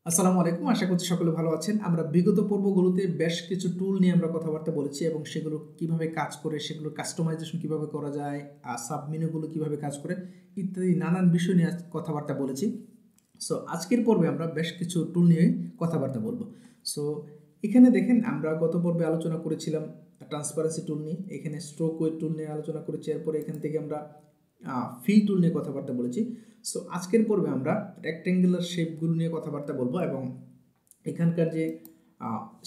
আসসালামু আলাইকুম। আশা করছি সকলে ভালো আছেন। আমরা বিগত পর্বগুলোতে বেশ কিছু টুল নিয়ে আমরা কথাবার্তা বলেছি এবং সেগুলো কিভাবে কাজ করে, সেগুলোর কাস্টমাইজেশন কিভাবে করা যায়, সাব মেনুগুলো কিভাবে কাজ করে ইত্যাদি নানান বিষয় নিয়ে কথাবার্তা বলেছি। সো আজকের পর্বে আমরা বেশ কিছু টুল নিয়ে কথাবার্তা বলবো। সো এখানে দেখেন আমরা গত পর্বে আলোচনা করেছিলাম ট্রান্সপারেন্সি টুল নিয়ে, এখানে স্ট্রোক ওয়েট টুল নিয়ে আলোচনা করেছি, এরপরে এখান থেকে আমরা ফিল টুল নিয়ে কথাবার্তা বলেছি। সো আজকের পর্বে আমরা রেক্ট্যাঙ্গুলার শেপগুলো নিয়ে কথাবার্তা বলবো এবং এখানকার যে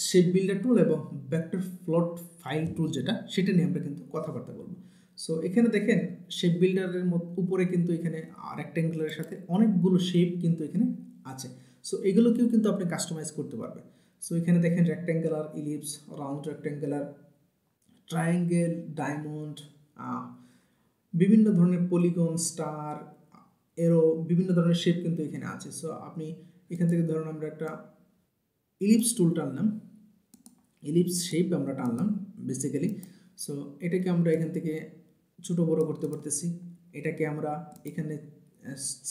শেপ বিল্ডার টুল এবং ভেক্টর প্লট ফাইল টুল যেটা সেটা নিয়ে আমরা কিন্তু কথাবার্তা বলবো। সো এখানে দেখেন শেপ বিল্ডারের উপরে কিন্তু এখানে রেক্ট্যাঙ্গুলারের সাথে অনেকগুলো শেপ কিন্তু এখানে আছে। সো এগুলোকেও কিন্তু আপনি কাস্টমাইজ করতে পারবেন। সো এখানে দেখেন rectangular, ellipse, round rectangular, triangle, diamond, বিভিন্ন ধরনের পলিগন, স্টার, এরো, বিভিন্ন ধরনের শেপ কিন্তু এখানে আছে। সো আপনি এখান থেকে ধরুন আমরা একটা ইলিপস টুল টানলাম, ইলিপস শেপ আমরা টানলাম বেসিক্যালি। সো এটাকে আমরা এখান থেকে ছোটো বড়ো করতে পারতেছি। এটাকে আমরা এখানে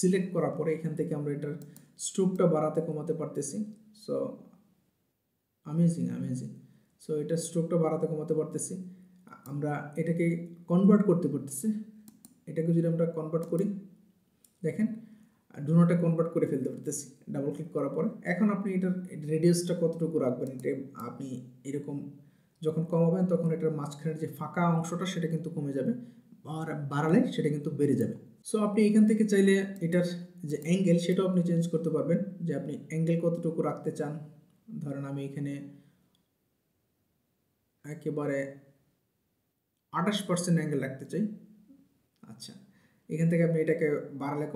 সিলেক্ট করার পরে এখান থেকে আমরা এটার স্ট্রোকটা বাড়াতে কমাতে পারতেছি। So amazing. সো এটা স্ট্রোকটা বাড়াতে কমাতে পারতেছি। আমরা এটাকে কনভার্ট করতে পারতেছি। এটাকে যদি আমরা কনভার্ট করি, দেখেন ডু নটে কনভার্ট করে ফেলতে পারতেছি ডাবল ক্লিক করার পরে। এখন আপনি এটার রেডিয়াসটা কতটুকু রাখবেন, এটা আপনি এরকম যখন কমাবেন তখন এটার মাঝখানের যে ফাঁকা অংশটা সেটা কিন্তু কমে যাবে, আর বাড়ালে সেটা কিন্তু বেড়ে যাবে। সো আপনি এখান থেকে চাইলে এটার যে অ্যাঙ্গেল সেটাও আপনি চেঞ্জ করতে পারবেন, যে আপনি অ্যাঙ্গেল কতটুকু রাখতে চান। ধরেন আমি এখানে একেবারে 28% অ্যাঙ্গেল রাখতে চাই। আচ্ছা, এখান থেকে আপনি এটাকে বাড়ালে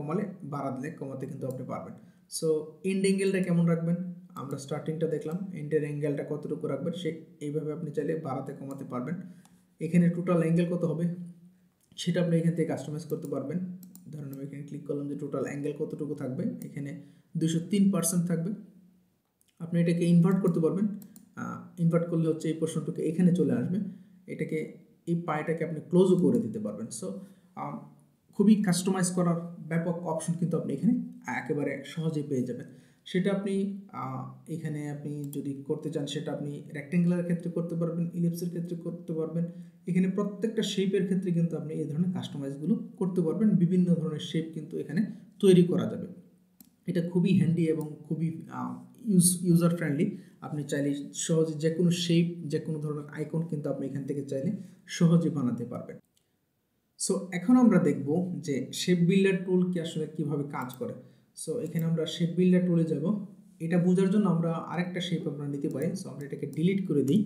কমাতে কিন্তু আপনি পারবেন। সো এন্ড অ্যাঙ্গেলটা কেমন রাখবেন, আমরা স্টার্টিংটা দেখলাম, এন্ডের অ্যাঙ্গেলটা কতটুকু রাখবেন এইভাবে আপনি চাইলে বাড়াতে কমাতে পারবেন। এখানে টোটাল অ্যাঙ্গেল কত হবে সেটা আপনি এখান থেকে কাস্টমাইজ করতে পারবেন। ধরুন আমি এখানে ক্লিক করলাম যে টোটাল অ্যাঙ্গেল কতটুকু থাকবে, এখানে 203% থাকবে। আপনি এটাকে ইনভার্ট করতে পারবেন। ইনভার্ট করলে হচ্ছে এই পোর্শনটুকু এখানে চলে আসবে, এটাকে এই পায়টাকে আপনি ক্লোজও করে দিতে পারবেন। সো খুবই কাস্টমাইজ করার ব্যাপক অপশন কিন্তু আপনি এখানে একেবারে সহজেই পেয়ে যাবেন। সেটা আপনি এখানে আপনি যদি করতে চান সেটা আপনি রেক্ট্যাঙ্গুলারের ক্ষেত্রে করতে পারবেন, ইলিপসের ক্ষেত্রে করতে পারবেন। এখানে প্রত্যেকটা শেপের ক্ষেত্রে কিন্তু আপনি এই ধরনের কাস্টমাইজগুলো করতে পারবেন। বিভিন্ন ধরনের শেপ কিন্তু এখানে তৈরি করা যাবে। এটা খুবই হ্যান্ডি এবং খুবই ইউজার ফ্রেন্ডলি। আপনি চাইলে সহজে যে কোনো শেপ, যে কোনো ধরনের আইকন কিন্তু আপনি এখান থেকে চাইলে সহজে বানাতে পারবেন। সো এখন আমরা দেখব যে শেপ বিল্ডার টুল কি আসলে কিভাবে কাজ করে। সো এখানে আমরা শেপ বিল্ডার টুলে যাব। এটা বোঝার জন্য আমরা আরেকটা শেপ আমরা নিতে পারি। সো আমরা এটাকে ডিলিট করে দিই।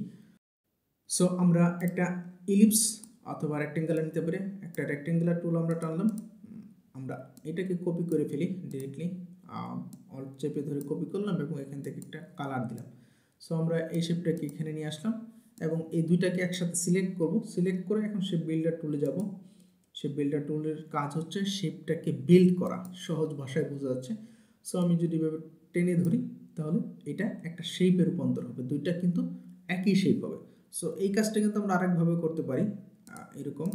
সো আমরা একটা ইলিপস অথবা রেক্টেঙ্গুলার নিতে পারি। একটা রেক্টেঙ্গুলার টুল আমরা টানলাম, আমরা এটাকে কপি করে ফেলি ডিরেক্টলি, অল্প চেপে ধরে কপি করলাম এবং এখান থেকে একটা কালার দিলাম। সো আমরা এই শেপটাকে এখানে নিয়ে আসলাম এবং এই দুইটাকে একসাথে সিলেক্ট করব। সিলেক্ট করে এখন শেপ বিল্ডার টুলে যাব। শেপ বিল্ডার টুলের কাজ হচ্ছে শেপটাকে বিল্ড করা, সহজ ভাষায় বোঝা যাচ্ছে। সো আমি যদি এভাবে টেনে ধরি তাহলে এটা একটা শেপে রূপান্তর হবে, দুইটা কিন্তু একই শেপ হবে। সো এই কাজটা কিন্তু আমরা আরেকভাবে করতে পারি, এরকম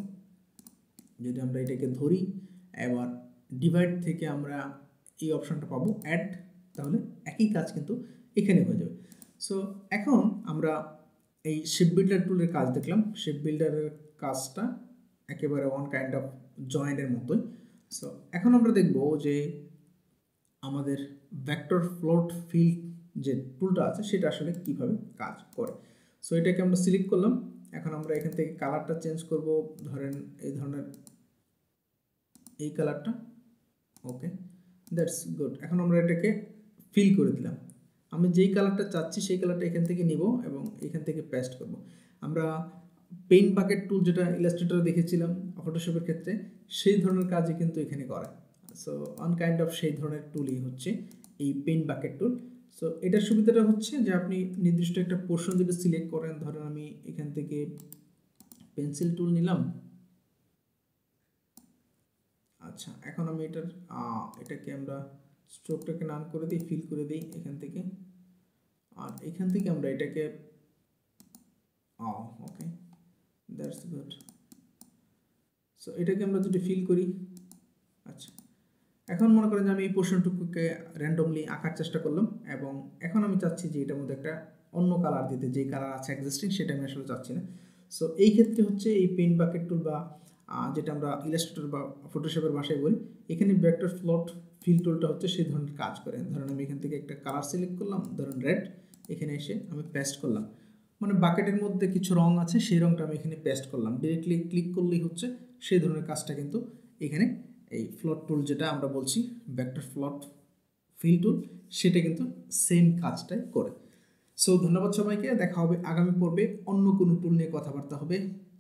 যদি আমরা এটাকে ধরি, এবার ডিভাইড থেকে আমরা এই অপশনটা পাবো অ্যাড, তাহলে একই কাজ কিন্তু এখানে হয়ে যাবে। সো এখন আমরা এই শেপ বিল্ডার টুলের কাজ দেখলাম। শেপ বিল্ডারের কাজটা একেবারে ওয়ান কাইন্ড অফ জয়েন্টের মতোই। সো এখন আমরা দেখব যে আমাদের ভেক্টর প্লট ফিল যে টুলটা আছে সেটা আসলে কিভাবে কাজ করে। সো এটাকে আমরা সিলেক্ট করলাম। এখন আমরা এখান থেকে কালারটা চেঞ্জ করব, ধরেন এই ধরনের এই কালারটা। ওকে, দ্যাটস গুড। এখন আমরা এটাকে ফিল করে দিলাম। আমি যেই কালারটা চাচ্ছি সেই কালারটা এখান থেকে নিব এবং এখান থেকে পেস্ট করব। আমরা পেইন্ট বাকেট টুল যেটা ইলাস্ট্রেটরে দেখেছিলাম ফটোশপের ক্ষেত্রে, সেই ধরনের কাজই কিন্তু এখানে করে। সো অন কাইন্ড অফ সেই ধরনের টুলই হচ্ছে এই পেইন্ট বাকেট টুল। সো এটার সুবিধাটা হচ্ছে যে আপনি নির্দিষ্ট একটা পোর্শন যদি সিলেক্ট করেন, ধরেন আমি এখান থেকে পেন্সিল টুল নিলাম। আচ্ছা, এখন আমি এটাকে আমরা স্ট্রোকটাকে নান করে দিই, ফিল করে দিই এখান থেকে, আর এখান থেকে আমরা এটাকে ওকে, দ্যাটস গুড। সো এটাকে আমরা যদি ফিল করি, আচ্ছা এখন মনে করেন যে আমি এই পোর্শনটুকুকে র্যান্ডমলি আঁকার চেষ্টা করলাম এবং এখন আমি চাচ্ছি যে এটার মধ্যে একটা অন্য কালার দিতে, যেই কালার আছে এক্সিস্টিং সেটা আমি আসলে চাচ্ছি না। সো এই ক্ষেত্রে হচ্ছে এই পেন বাকেট টুল বা যেটা আমরা ইলাস্ট্রেটর বা ফটোশপের ভাষায় বলি, এখানে ভেক্টর ফ্লোট ফিল টুলটা হচ্ছে সেই ধরনের কাজ করে। ধরেন আমি এখান থেকে একটা কালার সিলেক্ট করলাম, ধরেন রেড, এখানে এসে আমি পেস্ট করলাম, মানে বাকেটের মধ্যে কিছু রং আছে সেই রংটা আমি এখানে পেস্ট করলাম, ডিরেক্টলি ক্লিক করলেই হচ্ছে সেই ধরনের কাজটা কিন্তু এখানে এই ফ্লোট টুল যেটা আমরা বলছি ভেক্টর ফ্লোট ফিল টুল, সেটা কিন্তু সেম কাজটাই করে। সো ধন্যবাদ সবাইকে, দেখা হবে আগামী পর্বে, অন্য কোনো টুল নিয়ে কথাবার্তা হবে,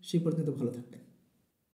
সেই পর্যন্ত ভালো থাকবেন।